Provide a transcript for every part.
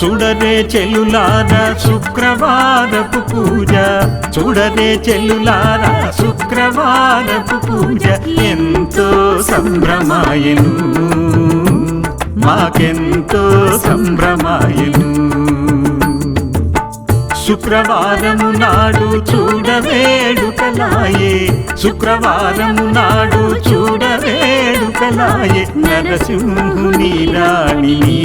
చూడరే చెల్లులారా శుక్రవారపు పూజ, చూడరే చెల్లులారా శుక్రవారపు పూజ. ఎంతో సంభ్రమాయను మాకెంతో సంభ్రమాయను. శుక్రవారము నాడు చూడవేడుకలాయే, శుక్రవారము నాడు చూడవేడుకలాయే. నరసింహుని రాణిని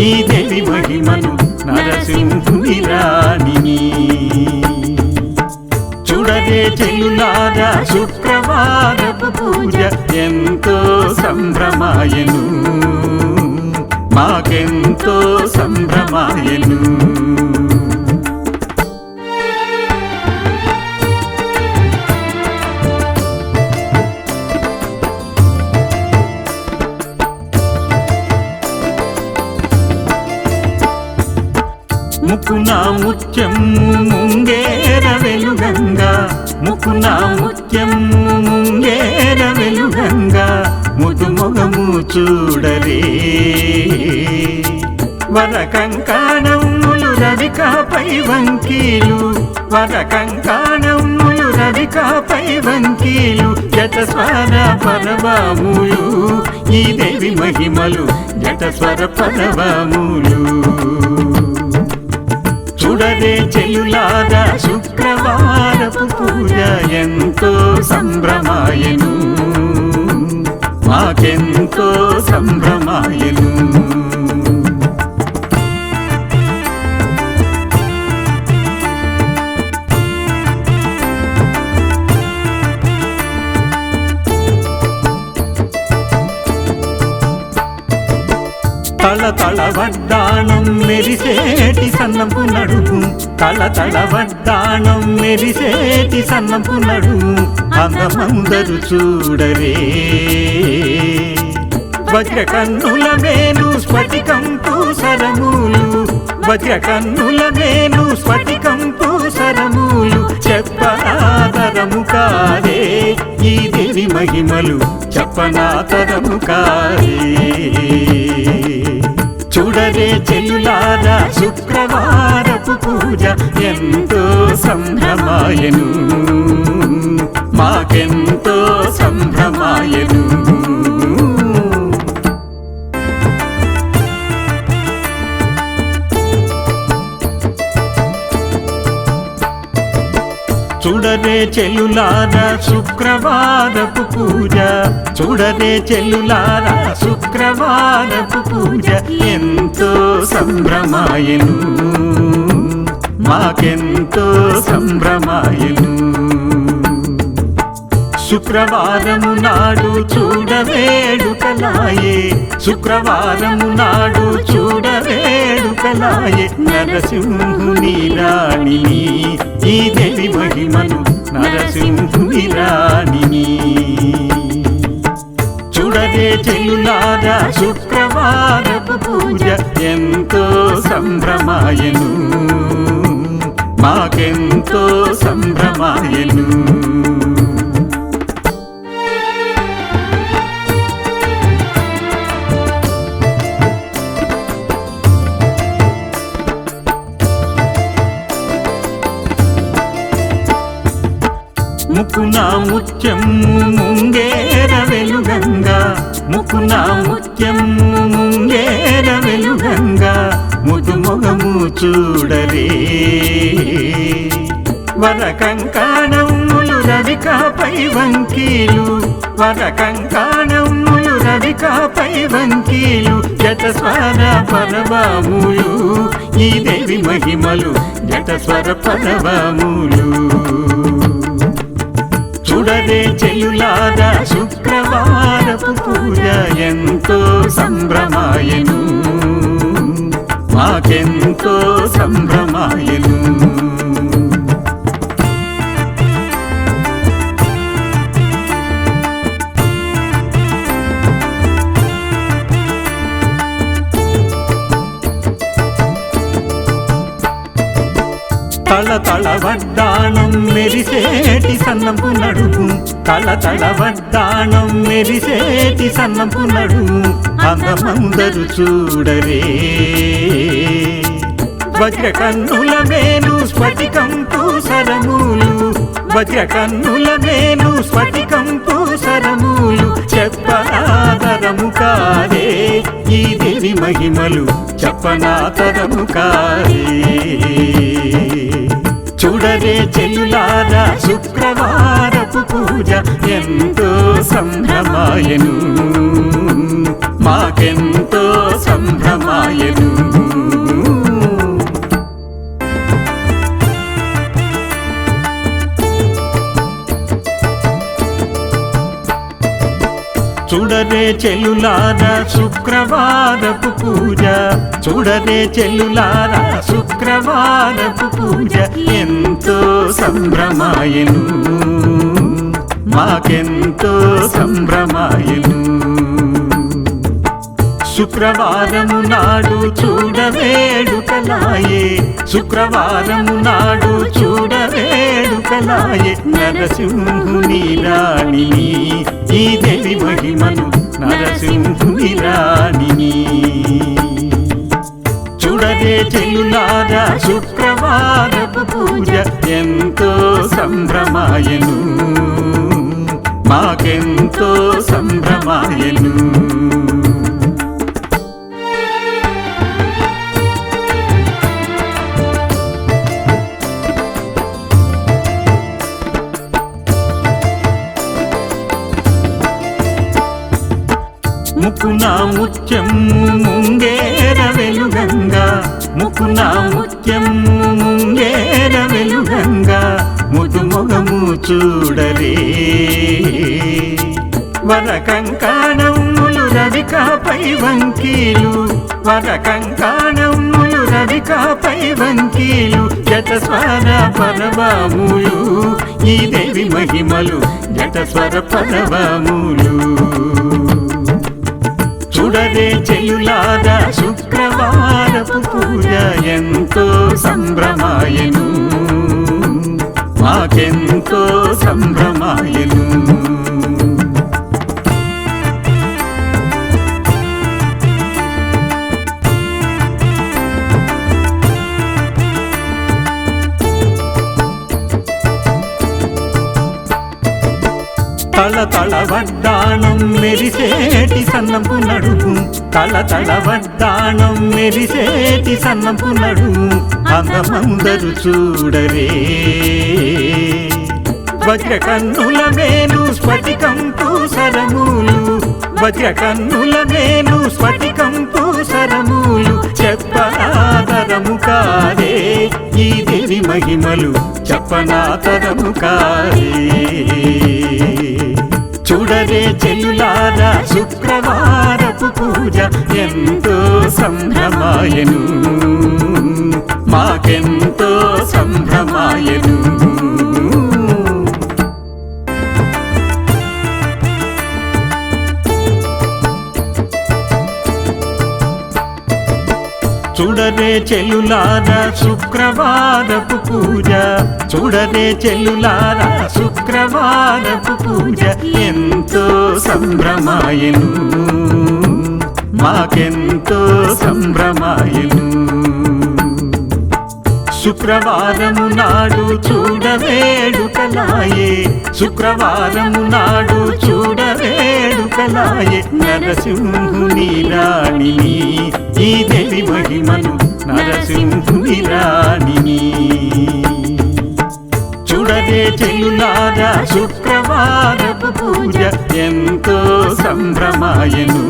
ఈ దేవి మహిమను, నరసింహుని రాణిని. చూడరే చెల్లులారా శుక్రవారపు పూజ, ఎంతో సంభ్రమాయను మాకెంతో సంభ్రమాయను. ముకున ముత్యము ముంగేర వెలుగంగా, ముకున ముత్యము ముంగేర వెలుగంగా. ముదుమొగము చూడరే వర కంకణములు రవికాపై వంకీలు, వర కంకణములు రవికాపై వంకీలు. జటస్వర పరవములు ఈ దేవి మహిమలు, జటస్వర పరవములు. చూడరే చెల్లులారా శుక్రవారపు పూజ, ఎంతో సంభ్రమాయను మాకెంతో సంభ్రమాయను. తళతళ వడ్డాణం మెరిసేటి సన్నపు నడుము, తళతళ వడ్డాణం మెరిసేటి సన్నపు నడుము. అందమందరు చూడరే వజ్ర కన్నుల మేను స్ఫటికంపు సరములు, వజ్ర కన్నుల మేను స్ఫటికంపు సరములు. చెప్పనాతరము కాదే ఈ దేవి మహిమలు, చెప్పనాతరము కాదే. చూడరే చెల్లులారా శుక్రవారపు పూజ, ఎంతో సంభ్రమాయను మాకెంతో సంభ్రమాయను. చూడరే చెల్లులారా శుక్రవారపు పూజ, చూడరే చెల్లులారా శుక్రవారపు పూజ. ఎంతో సంభ్రమాయను మాకెంతో సంభ్రమాయను. శుక్రవారము నాడు చూడవేడుకలాయే, శుక్రవారము నాడు చూడవేడుకలాయే. నరసింహుని రాణిని ఈ దేవి మహిమను, నరసింహుని రాణిని. చూడరే చెల్లులారా శుక్రవారపు పూజ, ఎంతో సంభ్రమాయను మాకెంతో సంభ్రమాయను. ముకున ముత్యము ముంగేర వెలుగంగా, ముకున ముత్యము ముంగేర వెలుగంగా. ముదుమొగము చూడరే వర కంకణములు రవికాపై వంకీలు, వర కంకణములు రవికాపై వంకీలు. జటస్వర పరవములు ఈ దేవి మహిమలు, జటస్వర పరవములు. చూడరే చెల్లులారా శుక్రవారపు పూజ, ఎంతో సంభ్రమాయను మాకెంతో సంభ్రమాయను. తళతళ వడ్డాణం మెరిసేటి సన్నపు నడుము, తళతళ వడ్డాణం మెరిసేటి సన్నపు నడుము. అందమందరు చూడరే వజ్రకన్నుల మేను స్ఫటికంపు సరములు వజ్రకన్నుల మేను స్ఫటికంపు సరములు చెప్పనాతరము కాదే ఈ దేవి మహిమలు చెప్పనాతరము కాదే చూడరే చెల్లులారా శుక్రవారపు పూజ ఎంతో సంభ్రమాయను మాకెంతో సంభ్రమాయను చూడరే చెల్లులారా శుక్రవారపు పూజ చూడరే చెల్లులారా శుక్రవారపు పూజ ఎంతో సంభ్రమాయను మాకెంతో సంభ్రమాయను శుక్రవారము నాడు చూడవేడుకలాయే శుక్రవారము నాడు చూడవేడుకలాయే నరసింహుని రాణిని ఈ దేవి మహిమను నరసింహుని రాణిని చూడరే చెల్లులారా శుక్రవారపు పూజ ఎంతో సంభ్రమాయను మాకెంతో సంభ్రమాయను ముకున ముత్యము ముంగేర వెలుగంగా ముకున ముత్యము ముంగేర వెలుగంగా ముదు మొగము చూడరే వర కంకణములు రవికాపై వంకీలు వర కంకణములు రవికాపై వంకీలు జటస్వర పరవములు ఈ దేవి మహిమలు జటస్వర పరవములు చూడరే చెల్లులారా శుక్రవారపు పూజ ఎంతో సంభ్రమాయను మాకెంతో సంభ్రమాయను తళతళ వడ్డాణం మెరిసేటి సన్నపు నడుము తళతళ వడ్డాణం మెరిసేటి సన్నపు నడుము అందమందరు చూడరే వజ్రకన్నుల మేను స్ఫటికంపు సరములు వజ్రకన్నుల మేను స్ఫటికంపు సరములు చెప్పనాతరము కాదే ఈ దేవి మహిమలు చెప్పనాతరము కాదే చూడరే చెల్లులారా శుక్రవారపు పూజ ఎంతో సంభ్రమాయను మాకెంతో సంభ్రమాయను చూడరే చెల్లులారా శుక్రవారపు పూజ చూడరే చెల్లులారా శుక్రవారపు పూజ ఎంతో సంభ్రమాయను మాకెంతో సంభ్రమాయను శుక్రవారము నాడు చూడవేడుకలాయే శుక్రవారము నాడు చూడవేడుకలాయే నరసింహుని రాణిని ఈ దేవి మహిమను నరసింహుని రాణిని చూడరే చెల్లులారా శుక్రవారపు పూజ ఎంతో సంభ్రమాయను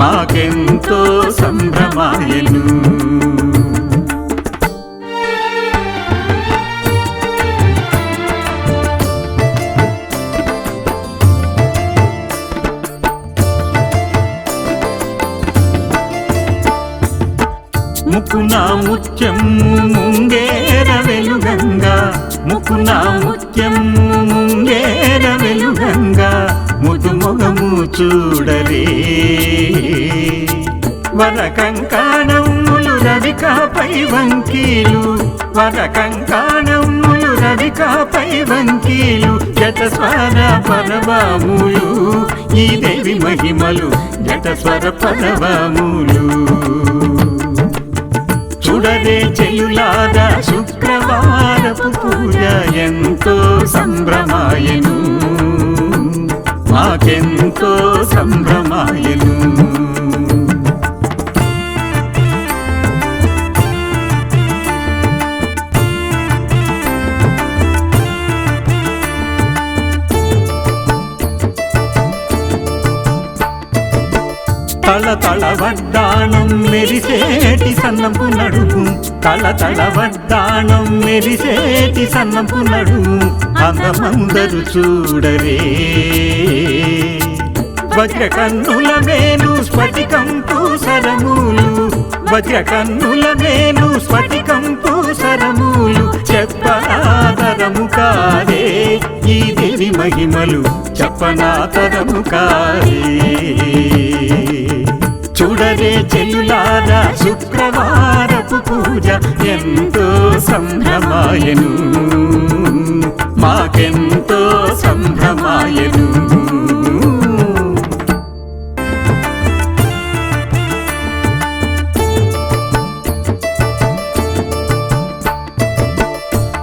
మాకెంతో సంభ్రమాయను ముకున ముత్యము ముంగేర వెలుగంగా ముకున ముత్యము ముంగేర వెలుగంగా ముదు మొగము చూడరే వర కంకణములు రవికాపై వంకీలు వర కంకణములు రవికాపై వంకీలు జటస్వర పరవములు ఈ దేవి మహిమలు జటస్వర పరవములు చూడరే చెల్లులారా శుక్రవారపు పూజ ఎంతో సంభ్రమాయను మాకెంతో సంభ్రమాయను తళతళ వడ్డాణం మెరిసేటి సన్నపు నడుము తళతళ వడ్డాణం మెరిసేటి సన్నపు నడుము అందమందరు చూడరే వజ్ర కన్నుల మేలు స్ఫటికం పూసరములు వజ్ర కన్నుల మేలు స్ఫటికం పూసరములు చెప్పనాతరము కాదే ఈ దేవి మహిమలు చెప్పనాతరము కాదే చూడరే చెల్లులారా శుక్రవారపు పూజ ఎంతో సంభ్రమాయను మాకెంతో సంభ్రమాయను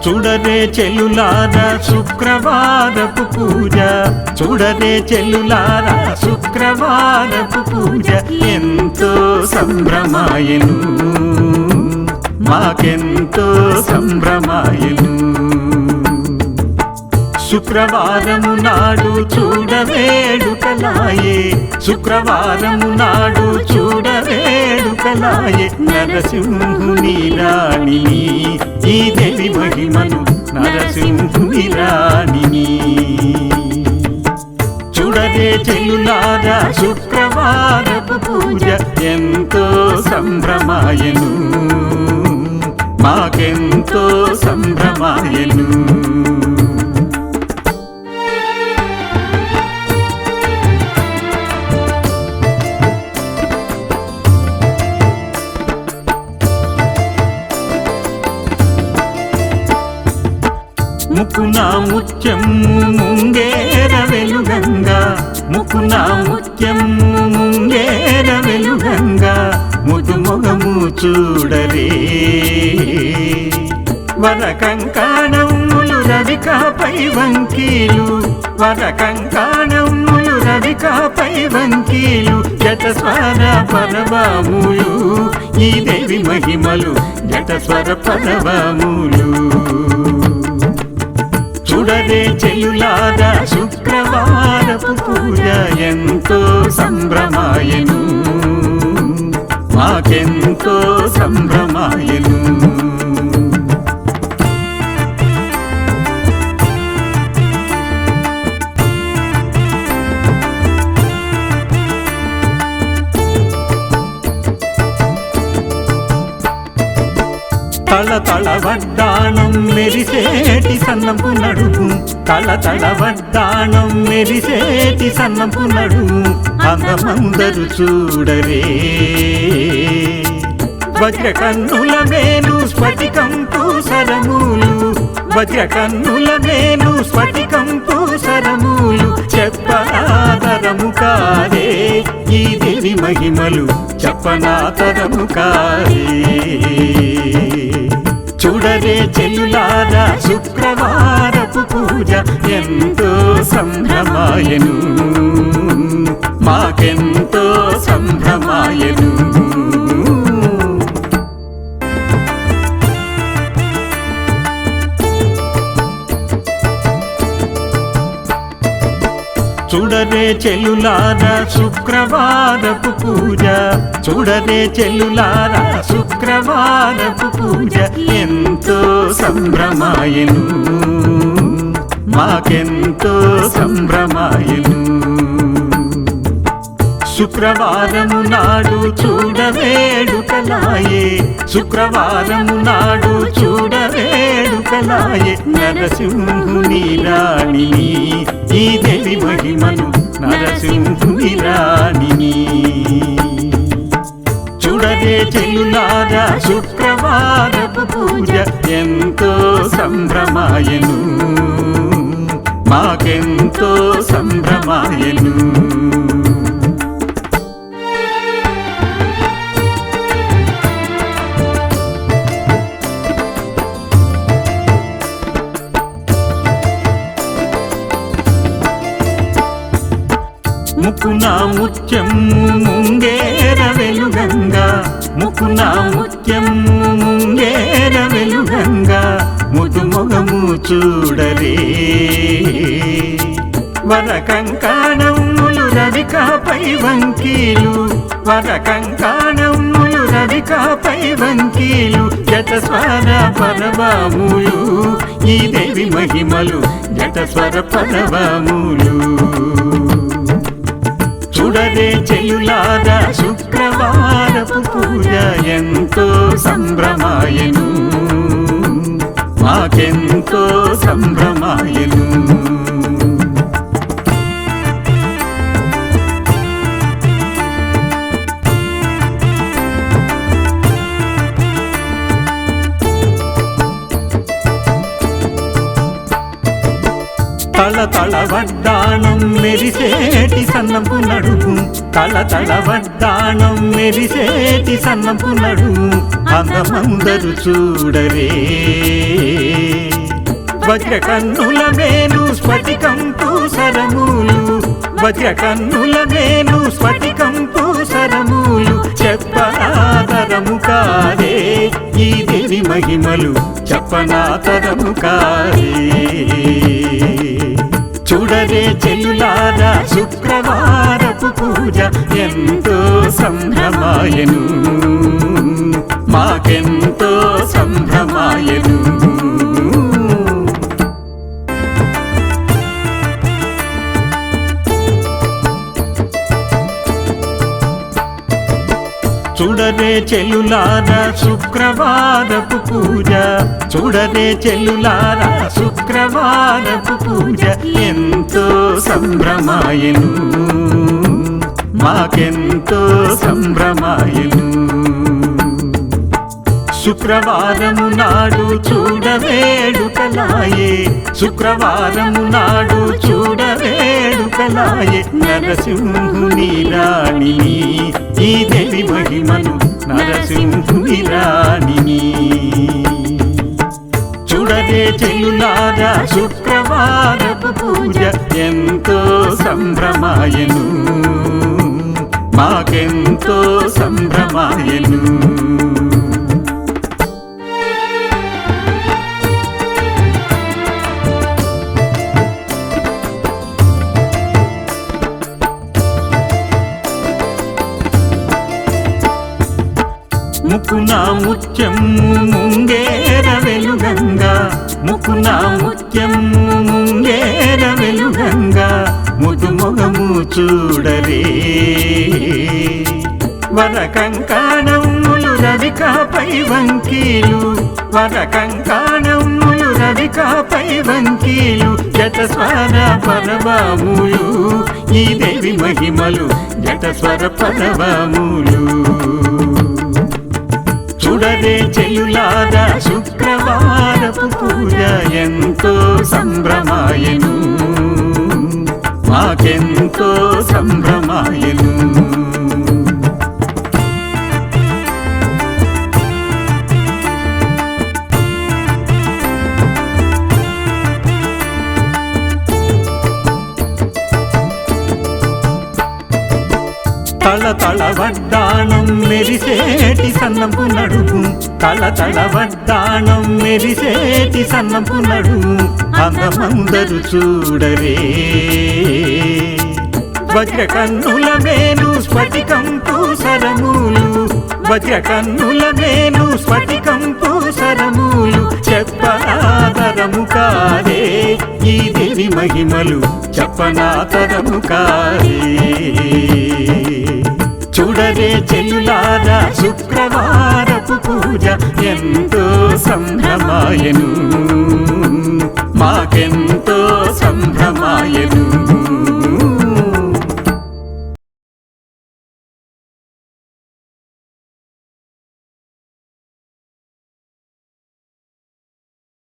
చూడరే చెల్లులారా శుక్రవారపు పూజ చూడరే చెల్లులారా శుక్రవారపు పూజ ఎంతో సంభ్రమాయను మాకెంతో సంభ్రమాయను శుక్రవారము నాడు చూడవేడుకలాయే శుక్రవారము నాడు చూడవేడుకలాయే నరసింహుని రాణిని ఈ దేవి మహిమను నరసింహుని రాణిని చూడరే చెల్లులారా శుక్రవారపు పూజ ఎంతో సంభ్రమాయను మాకెంతో సంభ్రమాయను ముకున ముత్యము ముంగేర వెలుగంగా ముకున ముత్యము ముంగేర వెలుగంగా ముదుమొగము చూడరే వర కంకణములు రవికాపై వంకీలు వర కంకణములు రవికాపై వంకీలు జటస్వర పరవములు ఈ దేవి మహిమలు జటస్వర పరవములు చూడరే చెల్లులారా శుక్రవారపు పూజ ఎంతో సంభ్రమాయను మాకెంతో సంభ్రమాయను తళతళ వడ్డాణం మెరిసేటి సన్నపు నడుము తళతళ వడ్డాణం మెరిసేటి సన్నపు నడుము అందమందరు చూడరే వజ్ర కన్నుల మేలు స్ఫటికం పూసరములు వజ్ర కన్నుల మేలు స్ఫటికం పూసరములు చెప్పనాతరము కాదే ఈ దేవి మహిమలు చెప్పనాతరము కాదే చూడరే చెల్లులారా శుక్రవారపు పూజ ఎంతో సంభ్రమాయను మాకెంతో సంభ్రమాయను చూడరే చెల్లులారా శుక్రవారపు పూజ చూడరే చెల్లులారా శుక్రవారపు పూజ ఎంతో సంభ్రమాయను మాకెంతో సంభ్రమాయను శుక్రవారము నాడు చూడవేడుకలాయే శుక్రవారము నాడు చూడవేడుకలాయే నరసింహుని రాణిని ఈ దేవి మహిమను నరసింహుని రాణిని చూడరే చెల్లులారా శుక్రవారపు పూజ ఎంతో సంభ్రమాయను మాకెంతో సంభ్రమాయను ముకున ముత్యము ముంగేర వెలుగంగా ముకున ముత్యము ముంగేర వెలుగంగా ముదు మొగము చూడరే వర కంకణములు రవికపై వంకీలు వర కంకణములు రవికపై వంకీలు జటస్వర పరవములు ఈ దేవి మహిమలు జటస్వర పరవములు చూడరే చెల్లులారా శుక్రవారపు పూజ ఎంతో సంభ్రమాయను మాకెంతో సంభ్రమాయను తళతళ వడ్డాణం మెరిసేటి సన్నపు నడుము తళతళ వడ్డాణం మెరిసేటి సన్నపు నడుము అందమందరు చూడరే వజ్ర కన్నుల మేను స్ఫటికంపు సరములు వజ్ర కన్నుల మేను స్ఫటికంపు సరములు చెప్పనాతరము కాదే ఈ దేవి మహిమలు చెప్పనాతరము కాదే చూడరే చెల్లులారా శుక్రవారపు పూజ ఎంతో సంభ్రమాయను మాకెంతో సంభ్రమాయను చూడరే చెల్లులారా శుక్రవారపు పూజ చూడరే చెల్లులారా శుక్రవారపు పూజ ఎంతో సంభ్రమాయను మాకెంతో సంభ్రమాయను శుక్రవారము నాడు చూడవేడుకలాయే శుక్రవారము నాడు చూడవేడుకలాయే నరసింహుని రాణిని ఈ దేవి మహిమను నరసింహుని రాణిని చూడరే చెల్లులారా శుక్రవారపు పూజ ఎంతో సంభ్రమాయను మాకెంతో సంభ్రమాయను ముకున ముత్యము ముంగేర వెలుగంగా ముకున ముత్యము ముంగేర వెలుగంగా ముదు మొగము చూడరే వర కంకణములు రవికపై వంకీలు వర కంకణములు రవికపై వంకీలు జటస్వర పరవములు ఈ దేవి మహిమలు జటస్వర పరవములు చూడరే చెల్లులారా శుక్రవారపు పూజ ఎంతో సంభ్రమాయను మాకెంతో సంభ్రమాయను తళతళ వడ్డాణం మెరిసేటి సన్నపు నడుము తళతళ వడ్డాణం మెరిసేటి సన్నపు నడుము అందమందరు చూడరే వజ్ర కన్నుల మేను స్ఫటికంపు సరములు వజ్ర కన్నుల మేను స్ఫటికంపు సరములు చెప్పనాతరము కాదే ఈ దేవి మహిమలు చెప్పనాతరము కాదే చూడరే చెల్లులారా శుక్రవారపు పూజ ఎంతో సంభ్రమాయను మాకెంతో